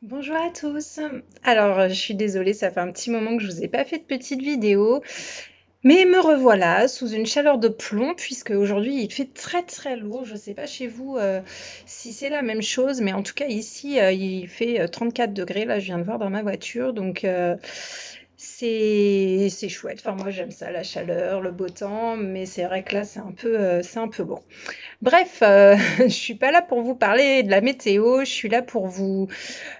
Bonjour à tous. Alors, je suis désolée, ça fait un petit moment que je vous ai pas fait de petite vidéo, mais me revoilà sous une chaleur de plomb puisque aujourd'hui il fait très très lourd. Je sais pas chez vous si c'est la même chose, mais en tout cas ici il fait 34 degrés. Là, je viens de voir dans ma voiture, donc c'est chouette. Enfin, moi j'aime ça, la chaleur, le beau temps, mais c'est vrai que là c'est un peu lourd. Bref, je suis pas là pour vous parler de la météo, je suis là pour vous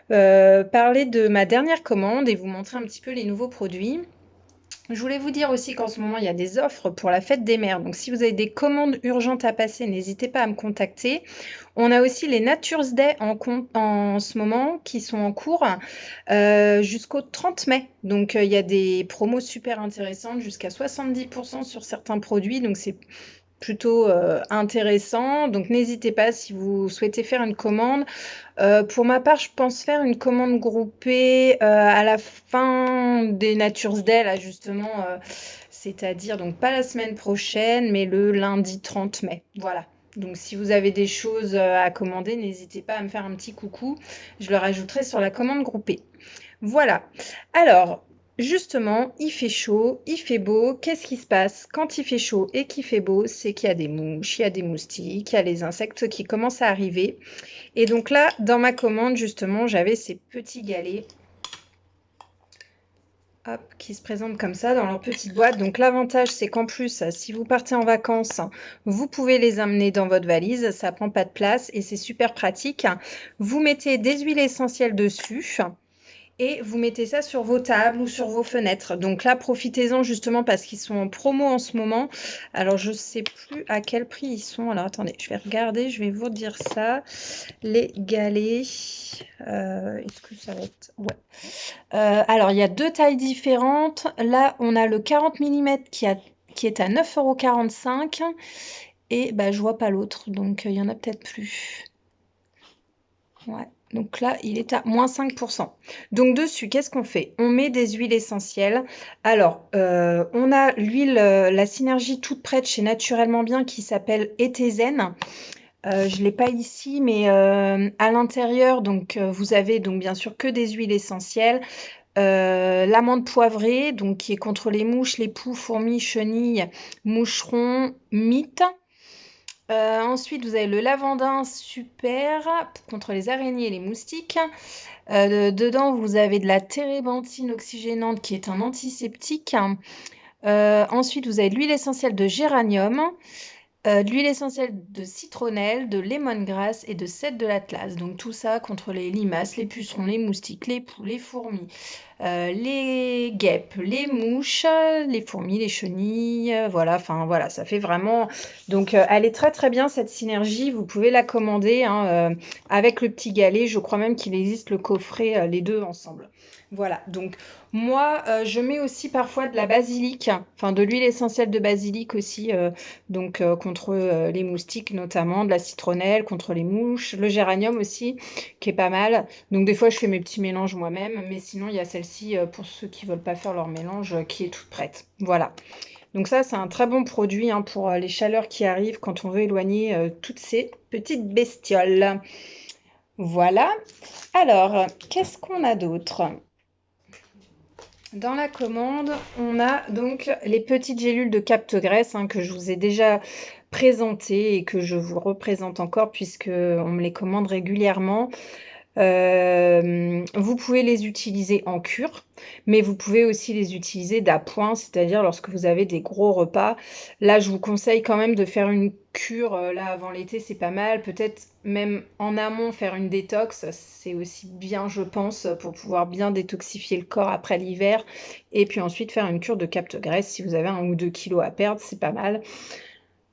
parler de ma dernière commande et vous montrer un petit peu les nouveaux produits. Je voulais vous dire aussi qu'en ce moment, il y a des offres pour la fête des mères. Donc, si vous avez des commandes urgentes à passer, n'hésitez pas à me contacter. On a aussi les Nature's Day en ce moment qui sont en cours jusqu'au 30 mai. Donc, il y a des promos super intéressantes, jusqu'à 70% sur certains produits. Donc, c'est plutôt intéressant. Donc, n'hésitez pas si vous souhaitez faire une commande. Pour ma part, je pense faire une commande groupée à la fin des Nature's Day, là justement, c'est-à-dire donc pas la semaine prochaine, mais le lundi 30 mai. Voilà. Donc si vous avez des choses à commander, n'hésitez pas à me faire un petit coucou. Je le rajouterai sur la commande groupée. Voilà. Alors, justement, il fait chaud, il fait beau. Qu'est-ce qui se passe quand il fait chaud et qu'il fait beau? C'est qu'il y a des mouches, il y a des moustiques, il y a les insectes qui commencent à arriver. Et donc là, dans ma commande, justement, j'avais ces petits galets, hop, qui se présentent comme ça dans leur petite boîte. Donc l'avantage, c'est qu'en plus, si vous partez en vacances, vous pouvez les amener dans votre valise. Ça prend pas de place et c'est super pratique. Vous mettez des huiles essentielles dessus et vous mettez ça sur vos tables ou sur vos fenêtres. Donc là, profitez-en justement parce qu'ils sont en promo en ce moment. Alors, je sais plus à quel prix ils sont. Alors, attendez, je vais regarder, je vais vous dire ça. Les galets, est-ce que ça va être... Ouais. Alors, il y a deux tailles différentes. Là, on a le 40 mm qui est à 9,45 € et bah, je vois pas l'autre, donc il y en a peut-être plus. Ouais. Donc là, il est à moins 5%. Donc dessus, qu'est-ce qu'on fait? On met des huiles essentielles. Alors, on a l'huile, la synergie toute prête chez Naturellement Bien qui s'appelle Etezen. Je ne l'ai pas ici, mais à l'intérieur, donc vous avez donc bien sûr que des huiles essentielles. L'amande poivrée, donc qui est contre les mouches, les poux, fourmis, chenilles, moucherons, mites. Ensuite, vous avez le lavandin super contre les araignées et les moustiques. Dedans, vous avez de la térébenthine oxygénante qui est un antiseptique. Ensuite, vous avez de l'huile essentielle de géranium, de l'huile essentielle de citronnelle, de lemongrass et de cèdre de l'Atlas. Donc tout ça contre les limaces, les pucerons, les moustiques, les poux, les fourmis, les guêpes, les mouches, les fourmis, les chenilles. Voilà, enfin voilà, ça fait vraiment... Donc elle est très très bien cette synergie. Vous pouvez la commander hein, avec le petit galet. Je crois même qu'il existe le coffret, les deux ensemble. Voilà, donc moi je mets aussi parfois de la basilic, enfin de l'huile essentielle de basilic aussi, donc contre les moustiques notamment, de la citronnelle contre les mouches, le géranium aussi qui est pas mal. Donc des fois je fais mes petits mélanges moi-même, mais sinon il y a celle-ci pour ceux qui veulent pas faire leur mélange qui est toute prête. Voilà. Donc ça c'est un très bon produit hein, pour les chaleurs qui arrivent quand on veut éloigner toutes ces petites bestioles. Voilà. Alors, qu'est-ce qu'on a d'autre? Dans la commande, on a donc les petites gélules de capte-graisse hein, que je vous ai déjà présentées et que je vous représente encore puisque on me les commande régulièrement. Vous pouvez les utiliser en cure, mais vous pouvez aussi les utiliser d'appoint, c'est-à-dire lorsque vous avez des gros repas. Là, je vous conseille quand même de faire une cure là avant l'été, c'est pas mal. Peut-être même en amont faire une détox, c'est aussi bien, je pense, pour pouvoir bien détoxifier le corps après l'hiver. Et puis ensuite faire une cure de capte-graisse si vous avez 1 ou 2 kilos à perdre, c'est pas mal.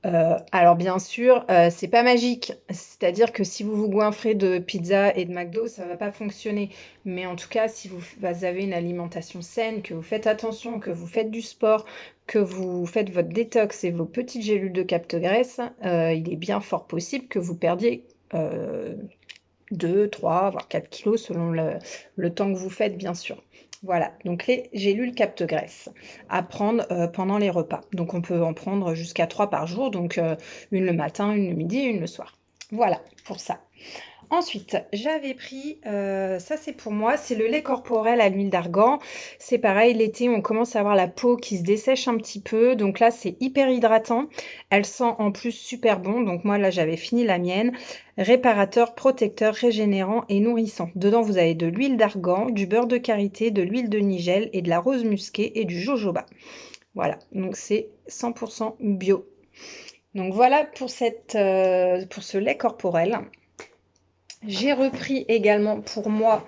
Alors bien sûr, c'est pas magique. C'est-à-dire que si vous vous goinfrez de pizza et de McDo, ça va pas fonctionner. Mais en tout cas, si vous avez une alimentation saine, que vous faites attention, que vous faites du sport, que vous faites votre détox et vos petites gélules de capte-graisse, il est bien fort possible que vous perdiez 2, 3, voire 4 kilos selon le temps que vous faites, bien sûr. Voilà, donc les gélules capte-graisse à prendre pendant les repas. Donc on peut en prendre jusqu'à 3 par jour, donc une le matin, une le midi et une le soir. Voilà pour ça. Ensuite, j'avais pris, ça c'est pour moi, c'est le lait corporel à l'huile d'argan. C'est pareil, l'été, on commence à avoir la peau qui se dessèche un petit peu. Donc là, c'est hyper hydratant. Elle sent en plus super bon. Donc moi, là, j'avais fini la mienne. Réparateur, protecteur, régénérant et nourrissant. Dedans, vous avez de l'huile d'argan, du beurre de karité, de l'huile de nigel et de la rose musquée et du jojoba. Voilà, donc c'est 100% bio. Donc voilà pour ce lait corporel. J'ai repris également pour moi,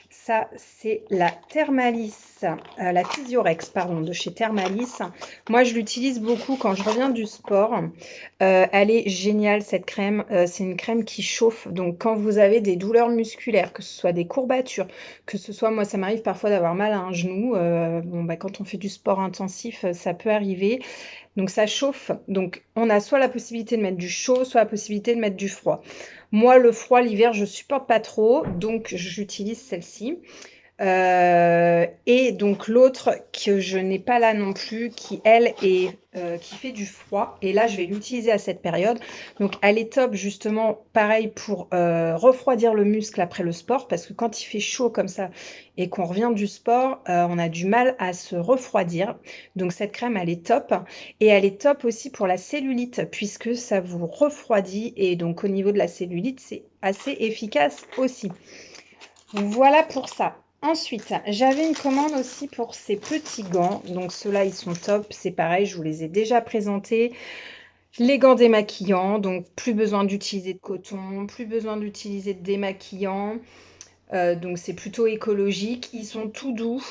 ça c'est la Thermalis, la Physiorex, pardon, de chez Thermalis. Moi je l'utilise beaucoup quand je reviens du sport. Elle est géniale cette crème, c'est une crème qui chauffe. Donc quand vous avez des douleurs musculaires, que ce soit des courbatures, que ce soit, moi ça m'arrive parfois d'avoir mal à un genou. Quand on fait du sport intensif, ça peut arriver. Donc ça chauffe. Donc on a soit la possibilité de mettre du chaud, soit la possibilité de mettre du froid. Moi, le froid, l'hiver, je supporte pas trop, donc j'utilise celle-ci. Et donc l'autre que je n'ai pas là non plus, qui elle est qui fait du froid. Et là, je vais l'utiliser à cette période. Donc elle est top justement, pareil pour refroidir le muscle après le sport, parce que quand il fait chaud comme ça et qu'on revient du sport, on a du mal à se refroidir. Donc cette crème, elle est top. Et elle est top aussi pour la cellulite, puisque ça vous refroidit. Et donc au niveau de la cellulite, c'est assez efficace aussi. Voilà pour ça. Ensuite, j'avais une commande aussi pour ces petits gants. Donc ceux-là, ils sont top. C'est pareil, je vous les ai déjà présentés. Les gants démaquillants, donc plus besoin d'utiliser de coton, plus besoin d'utiliser de démaquillant. Donc c'est plutôt écologique. Ils sont tout doux.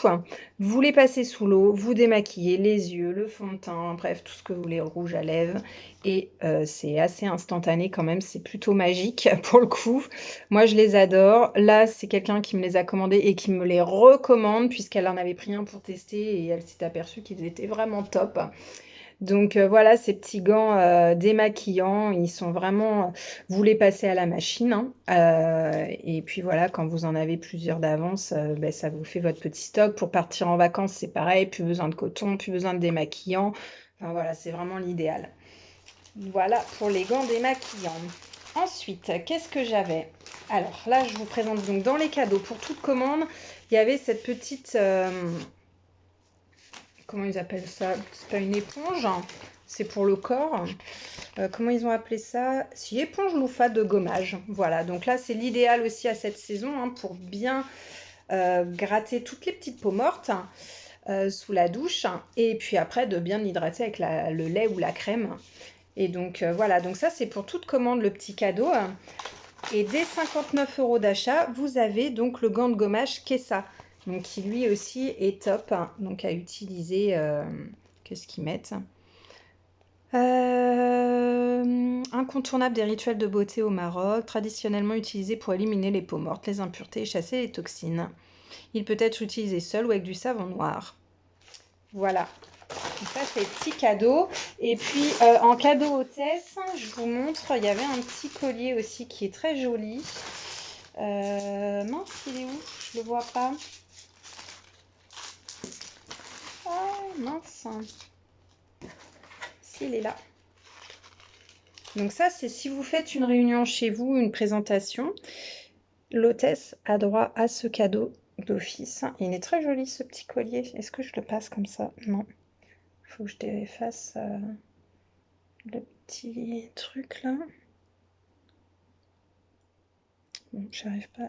Vous les passez sous l'eau, vous démaquillez les yeux, le fond de teint, bref, tout ce que vous voulez, rouge à lèvres. Et c'est assez instantané quand même, c'est plutôt magique pour le coup. Moi, je les adore. Là, c'est quelqu'un qui me les a commandés et qui me les recommande puisqu'elle en avait pris un pour tester et elle s'est aperçue qu'ils étaient vraiment top. Donc voilà, ces petits gants démaquillants, ils sont vraiment, vous les passez à la machine, hein, et puis voilà, quand vous en avez plusieurs d'avance, ça vous fait votre petit stock. Pour partir en vacances, c'est pareil, plus besoin de coton, plus besoin de démaquillant. Enfin voilà, c'est vraiment l'idéal. Voilà pour les gants démaquillants. Ensuite, qu'est-ce que j'avais? Alors là, je vous présente donc dans les cadeaux. Pour toute commande, il y avait cette petite... comment ils appellent ça? C'est pas une éponge, hein. C'est pour le corps. Comment ils ont appelé ça? Si, éponge loofah de gommage. Voilà, donc là c'est l'idéal aussi à cette saison, hein, pour bien gratter toutes les petites peaux mortes sous la douche, et puis après de bien hydrater avec le lait ou la crème. Et donc voilà, donc ça c'est pour toute commande le petit cadeau. Et dès 59 € d'achat, vous avez donc le gant de gommage Kessa. Donc qui lui aussi est top, hein, donc à utiliser. Qu'est-ce qu'ils mettent? Incontournable des rituels de beauté au Maroc, traditionnellement utilisé pour éliminer les peaux mortes, les impuretés et chasser les toxines. Il peut être utilisé seul ou avec du savon noir. Voilà. Donc ça c'est petit cadeau. Et puis en cadeau hôtesse, je vous montre, il y avait un petit collier aussi qui est très joli. Mince, il est où? Je le vois pas. Ah mince. Si, il est là. Donc ça, c'est si vous faites une réunion chez vous, une présentation, l'hôtesse a droit à ce cadeau d'office. Il est très joli ce petit collier. Est-ce que je le passe comme ça? Non. Il faut que je défasse le petit truc là. Bon, j'arrive pas.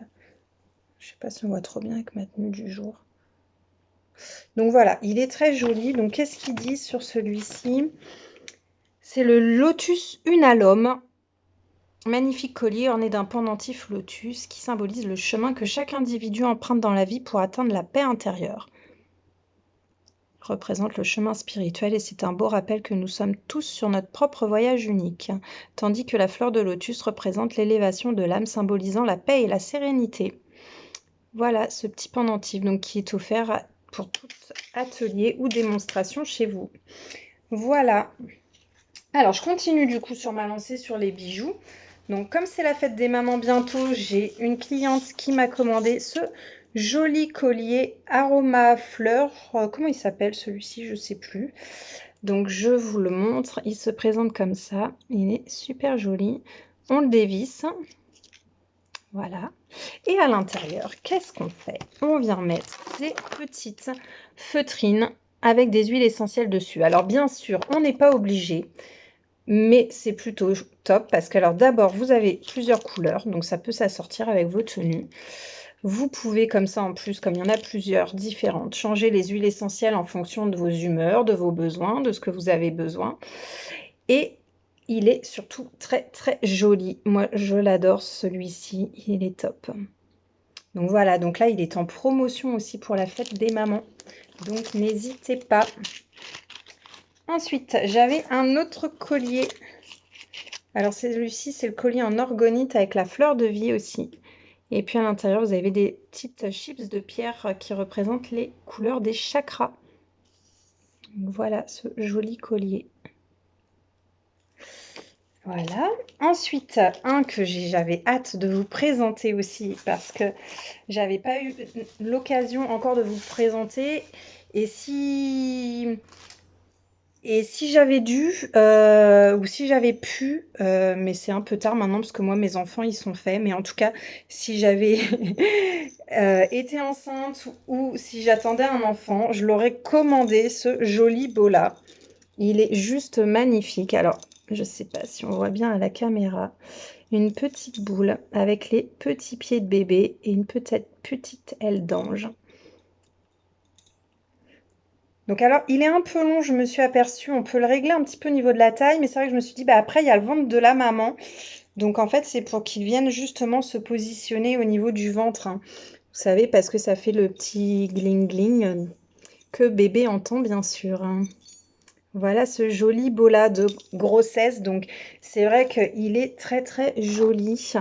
Je sais pas si on voit trop bien avec ma tenue du jour. Donc voilà, il est très joli. Donc qu'est-ce qu'il dit sur celui-ci? C'est le Lotus Unalome. Magnifique collier orné d'un pendentif lotus qui symbolise le chemin que chaque individu emprunte dans la vie pour atteindre la paix intérieure. Il représente le chemin spirituel et c'est un beau rappel que nous sommes tous sur notre propre voyage unique, tandis que la fleur de lotus représente l'élévation de l'âme symbolisant la paix et la sérénité. Voilà ce petit pendentif donc, qui est offert pour tout atelier ou démonstration chez vous. Voilà. Alors je continue du coup sur ma lancée sur les bijoux. Donc comme c'est la fête des mamans bientôt, j'ai une cliente qui m'a commandé ce joli collier aroma fleur. Comment il s'appelle celui-ci? Je ne sais plus. Donc je vous le montre. Il se présente comme ça. Il est super joli. On le dévisse. Voilà. Et à l'intérieur, qu'est-ce qu'on fait? On vient mettre des petites feutrines avec des huiles essentielles dessus. Alors bien sûr, on n'est pas obligé, mais c'est plutôt top parce que alors d'abord, vous avez plusieurs couleurs, donc ça peut s'assortir avec vos tenues. Vous pouvez comme ça en plus, comme il y en a plusieurs différentes, changer les huiles essentielles en fonction de vos humeurs, de vos besoins, de ce que vous avez besoin. Et il est surtout très très joli. Moi je l'adore celui-ci, il est top. Donc voilà, donc là il est en promotion aussi pour la fête des mamans. Donc n'hésitez pas. Ensuite, j'avais un autre collier. Alors celui-ci, c'est le collier en orgonite avec la fleur de vie aussi. Et puis à l'intérieur, vous avez des petites chips de pierre qui représentent les couleurs des chakras. Donc voilà ce joli collier. Voilà. Ensuite, un que j'avais hâte de vous présenter aussi parce que j'avais pas eu l'occasion encore de vous présenter. Et si j'avais dû ou si j'avais pu, mais c'est un peu tard maintenant parce que moi mes enfants ils sont faits, mais en tout cas si j'avais été enceinte ou si j'attendais un enfant, je l'aurais commandé ce joli beau là. Il est juste magnifique. Alors je sais pas si on voit bien à la caméra, une petite boule avec les petits pieds de bébé et une petite aile d'ange. Donc alors, il est un peu long, je me suis aperçue, on peut le régler un petit peu au niveau de la taille, mais c'est vrai que je me suis dit, bah après, il y a le ventre de la maman. Donc en fait, c'est pour qu'il vienne justement se positionner au niveau du ventre, hein. Vous savez, parce que ça fait le petit gling-gling que bébé entend, bien sûr, hein. Voilà ce joli bola de grossesse. Donc c'est vrai qu'il est très très joli.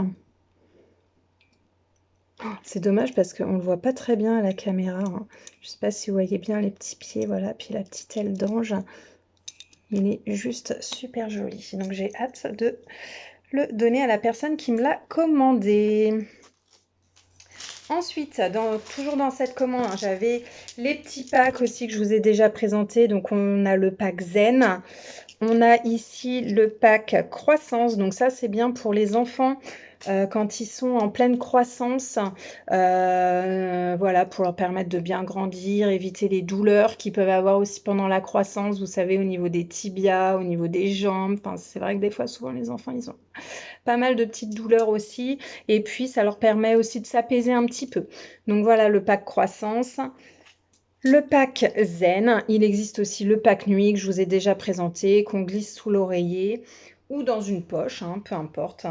C'est dommage parce qu'on ne le voit pas très bien à la caméra, hein. Je ne sais pas si vous voyez bien les petits pieds, voilà, puis la petite aile d'ange. Il est juste super joli. Donc j'ai hâte de le donner à la personne qui me l'a commandé. Ensuite, toujours dans cette commande, hein, j'avais les petits packs aussi que je vous ai déjà présentés. Donc on a le pack Zen. On a ici le pack croissance, donc ça c'est bien pour les enfants quand ils sont en pleine croissance, voilà, pour leur permettre de bien grandir, éviter les douleurs qu'ils peuvent avoir aussi pendant la croissance, vous savez, au niveau des tibias, au niveau des jambes. Enfin, c'est vrai que des fois, souvent, les enfants, ils ont pas mal de petites douleurs aussi, et puis ça leur permet aussi de s'apaiser un petit peu. Donc voilà le pack croissance. Le pack Zen, il existe aussi le pack nuit que je vous ai déjà présenté, qu'on glisse sous l'oreiller ou dans une poche, hein, peu importe.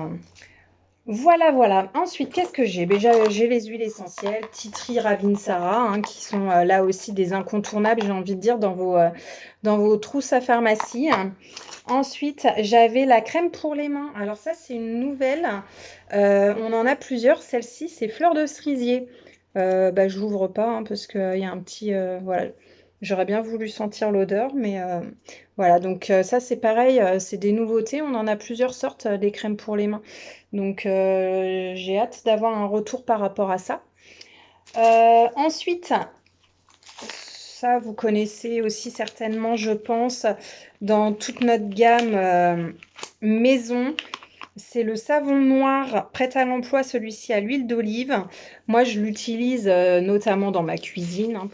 Voilà, voilà. Ensuite, qu'est-ce que j'ai? J'ai les huiles essentielles, Tea Tree Ravinsara, hein, qui sont là aussi des incontournables, j'ai envie de dire, dans vos trousses à pharmacie. Ensuite, j'avais la crème pour les mains. Alors ça, c'est une nouvelle. On en a plusieurs. Celle-ci, c'est fleur de cerisier. Je l'ouvre pas hein, parce qu'il y a un petit... voilà. J'aurais bien voulu sentir l'odeur, mais voilà. Donc ça, c'est pareil. C'est des nouveautés. On en a plusieurs sortes, des crèmes pour les mains. Donc j'ai hâte d'avoir un retour par rapport à ça. Ensuite, ça, vous connaissez aussi certainement, je pense, dans toute notre gamme maison. C'est le savon noir prêt à l'emploi, celui-ci à l'huile d'olive. Moi, je l'utilise notamment dans ma cuisine. Hein,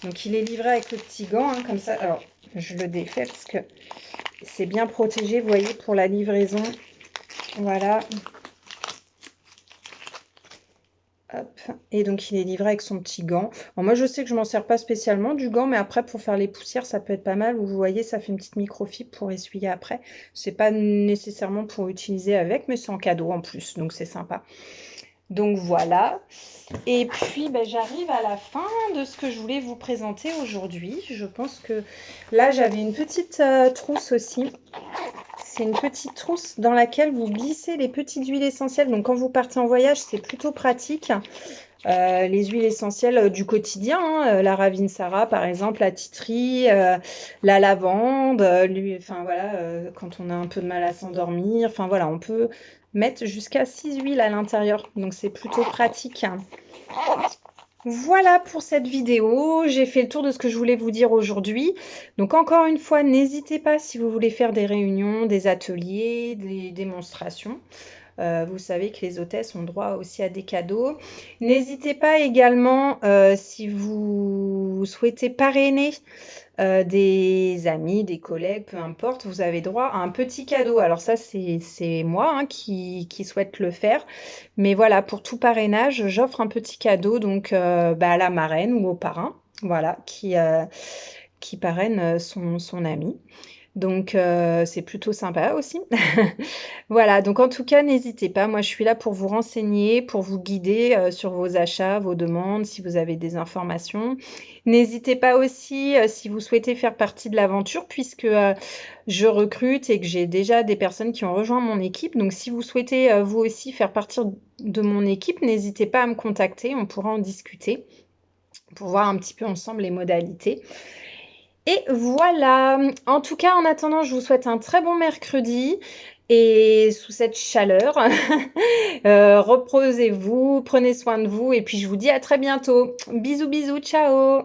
donc, il est livré avec le petit gant, hein, comme ça. Alors, je le défais parce que c'est bien protégé, vous voyez, pour la livraison. Voilà. Hop. Et donc, il est livré avec son petit gant. Alors, moi, je sais que je m'en sers pas spécialement du gant, mais après, pour faire les poussières, ça peut être pas mal. Vous voyez, ça fait une petite microfibre pour essuyer après. C'est pas nécessairement pour utiliser avec, mais c'est en cadeau en plus, donc c'est sympa. Donc, voilà. Et puis, j'arrive à la fin de ce que je voulais vous présenter aujourd'hui. Je pense que là, j'avais une petite trousse aussi. C'est une petite trousse dans laquelle vous glissez les petites huiles essentielles. Donc, quand vous partez en voyage, c'est plutôt pratique. Les huiles essentielles du quotidien, hein, la Ravinsara par exemple, la Tea Tree, la lavande, enfin voilà, quand on a un peu de mal à s'endormir, enfin voilà, on peut mettre jusqu'à 6 huiles à l'intérieur, donc c'est plutôt pratique. Voilà pour cette vidéo, j'ai fait le tour de ce que je voulais vous dire aujourd'hui. Donc encore une fois, n'hésitez pas si vous voulez faire des réunions, des ateliers, des démonstrations. Vous savez que les hôtesses ont droit aussi à des cadeaux. N'hésitez pas également, si vous souhaitez parrainer des amis, des collègues, peu importe, vous avez droit à un petit cadeau. Alors ça, c'est moi hein, qui souhaite le faire. Mais voilà, pour tout parrainage, j'offre un petit cadeau donc à la marraine ou au parrain, voilà, qui parraine son ami. Donc c'est plutôt sympa aussi. Voilà, donc en tout cas, n'hésitez pas. Moi, je suis là pour vous renseigner, pour vous guider sur vos achats, vos demandes, si vous avez des informations. N'hésitez pas aussi si vous souhaitez faire partie de l'aventure, puisque je recrute et que j'ai déjà des personnes qui ont rejoint mon équipe. Donc, si vous souhaitez vous aussi faire partie de mon équipe, n'hésitez pas à me contacter. On pourra en discuter pour voir un petit peu ensemble les modalités. Et voilà. En tout cas, en attendant, je vous souhaite un très bon mercredi. Et sous cette chaleur, reposez-vous, prenez soin de vous et puis je vous dis à très bientôt. Bisous, bisous, ciao!